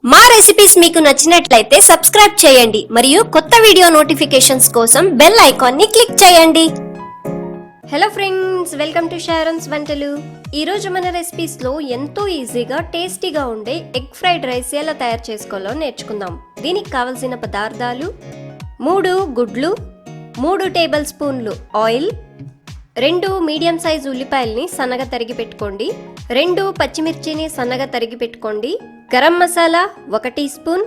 మా రెసిపీస్ మీకు నచ్చినట్లయితే సబ్స్క్రైబ్ చేయండి మరియు కొత్త వీడియో నోటిఫికేషన్స్ కోసం బెల్ ఐకాన్ ని క్లిక్ చేయండి. హలో ఫ్రెండ్స్, వెల్కమ్ టు షారోన్స్ వంటలు. ఈ రోజు మన రెసిపీస్ లో ఎంతో ఈజీగా టేస్టీగా ఉండే ఎగ్ ఫ్రైడ్ రైస్ ఎలా తయారు చేసుకోవాలో నేర్చుకుందాం. దీనికి కావలసిన పదార్థాలు: 3 గుడ్లు, 3 టేబుల్ స్పూన్లు ఆయిల్, 2 మీడియం సైజు ఉల్లిపాయల్ని సన్నగా తరిగి పెట్టుకోండి, 2 పచ్చిమిర్చిని సన్నగా తరిగి పెట్టుకోండి, garam masala 1 teaspoon,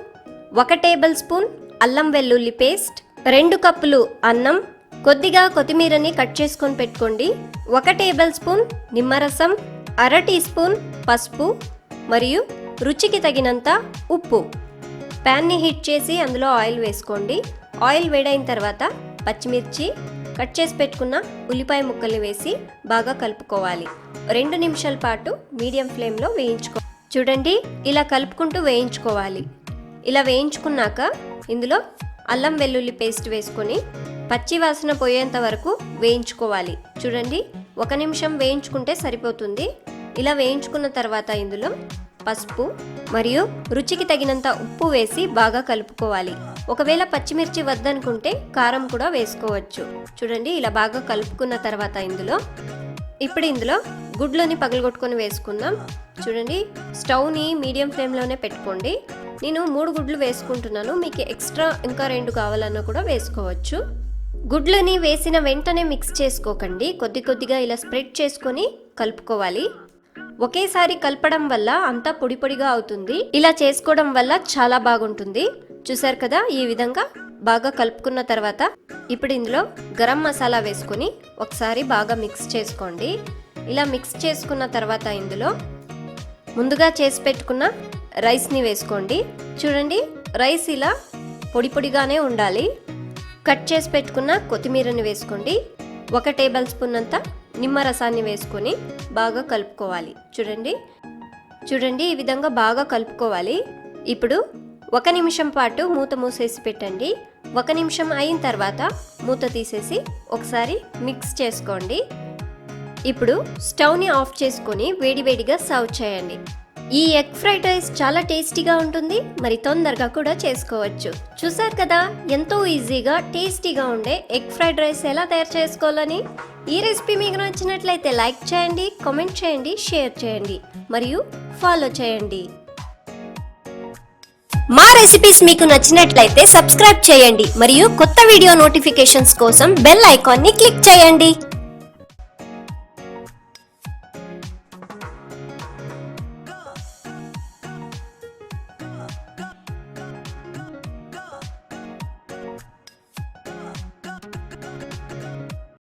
1 tablespoon అల్లం వెల్లుల్లి పేస్ట్, 2 కప్పులు అన్నం, కొద్దిగా కొత్తిమీరని కట్ చేసుకొని పెట్టుకోండి, 1 టేబుల్ స్పూన్ నిమ్మరసం, 1/2 టీ స్పూన్ పసుపు మరియు రుచికి తగినంత ఉప్పు. ప్యాన్ని హీట్ చేసి అందులో ఆయిల్ వేసుకోండి. ఆయిల్ వేడైన తర్వాత పచ్చిమిర్చి, కట్ చేసి పెట్టుకున్న ఉల్లిపాయ ముక్కల్ని వేసి బాగా కలుపుకోవాలి. 2 నిమిషాల పాటు మీడియం ఫ్లేమ్లో చూడండి, ఇలా కలుపుకుంటూ వేయించుకోవాలి. ఇలా వేయించుకున్నాక ఇందులో అల్లం వెల్లుల్లి పేస్ట్ వేసుకొని పచ్చి వాసన పోయేంత వరకు వేయించుకోవాలి. చూడండి, 1 నిమిషం వేయించుకుంటే సరిపోతుంది. ఇలా వేయించుకున్న తర్వాత ఇందులో పసుపు మరియు రుచికి తగినంత ఉప్పు వేసి బాగా కలుపుకోవాలి. ఒకవేళ పచ్చిమిర్చి వద్దనుకుంటే కారం కూడా వేసుకోవచ్చు. చూడండి, ఇలా బాగా కలుపుకున్న తర్వాత ఇందులో గుడ్లని పగలగొట్టుకొని వేసుకుందాం. చూడండి, స్టవ్ని మీడియం ఫ్లేమ్లోనే పెట్టుకోండి. నేను 3 గుడ్లు వేసుకుంటున్నాను. మీకు ఎక్స్ట్రా ఇంకా 2 కావాలన్నా కూడా వేసుకోవచ్చు. గుడ్లని వేసిన వెంటనే మిక్స్ చేసుకోకండి. కొద్దిగా ఇలా స్ప్రెడ్ చేసుకొని కలుపుకోవాలి. ఒకేసారి కలపడం వల్ల అంతా పొడి పొడిగా అవుతుంది. ఇలా చేసుకోవడం వల్ల చాలా బాగుంటుంది. చూసారు కదా, ఈ విధంగా బాగా కలుపుకున్న తర్వాత ఇప్పుడు ఇందులో గరం మసాలా వేసుకొని ఒకసారి బాగా మిక్స్ చేసుకోండి. ఇలా మిక్స్ చేసుకున్న తర్వాత ఇందులో ముందుగా చేసి పెట్టుకున్న రైస్ని వేసుకోండి. చూడండి, రైస్ ఇలా పొడి పొడిగానే ఉండాలి. కట్ చేసి పెట్టుకున్న కొత్తిమీరని వేసుకోండి. 1 టేబుల్ స్పూన్ అంతా నిమ్మరసాన్ని వేసుకొని బాగా కలుపుకోవాలి. చూడండి, ఈ విధంగా బాగా కలుపుకోవాలి. ఇప్పుడు 1 నిమిషం పాటు మూత మూసేసి పెట్టండి. 1 నిమిషం అయిన తర్వాత మూత తీసేసి ఒకసారి మిక్స్ చేసుకోండి. ఇప్పుడు స్టవ్ని ఆఫ్ చేసుకొని వేడివేడిగా సర్వ్ చేయండి. ఈ ఎగ్ ఫ్రైడ్ రైస్ చాలా టేస్టీగా ఉంటుంది, మరి తొందరగా కూడా చేసుకోవచ్చు. చూసారు కదా, ఎంతో ఈజీగా టేస్టీగా ఉండే ఎగ్ ఫ్రైడ్ రైస్ ఎలా తయారు చేసుకోవాలని. ఈ రెసిపీ మీకు నచ్చినట్లయితే లైక్ చేయండి, కామెంట్ చేయండి, షేర్ చేయండి మరియు ఫాలో చేయండి. మా రెసిపీస్ మీకు నచ్చినట్లయితే సబ్స్క్రైబ్ చేయండి మరియు కొత్త వీడియో నోటిఫికేషన్స్ కోసం బెల్ ఐకాన్ ని క్లిక్ చేయండి.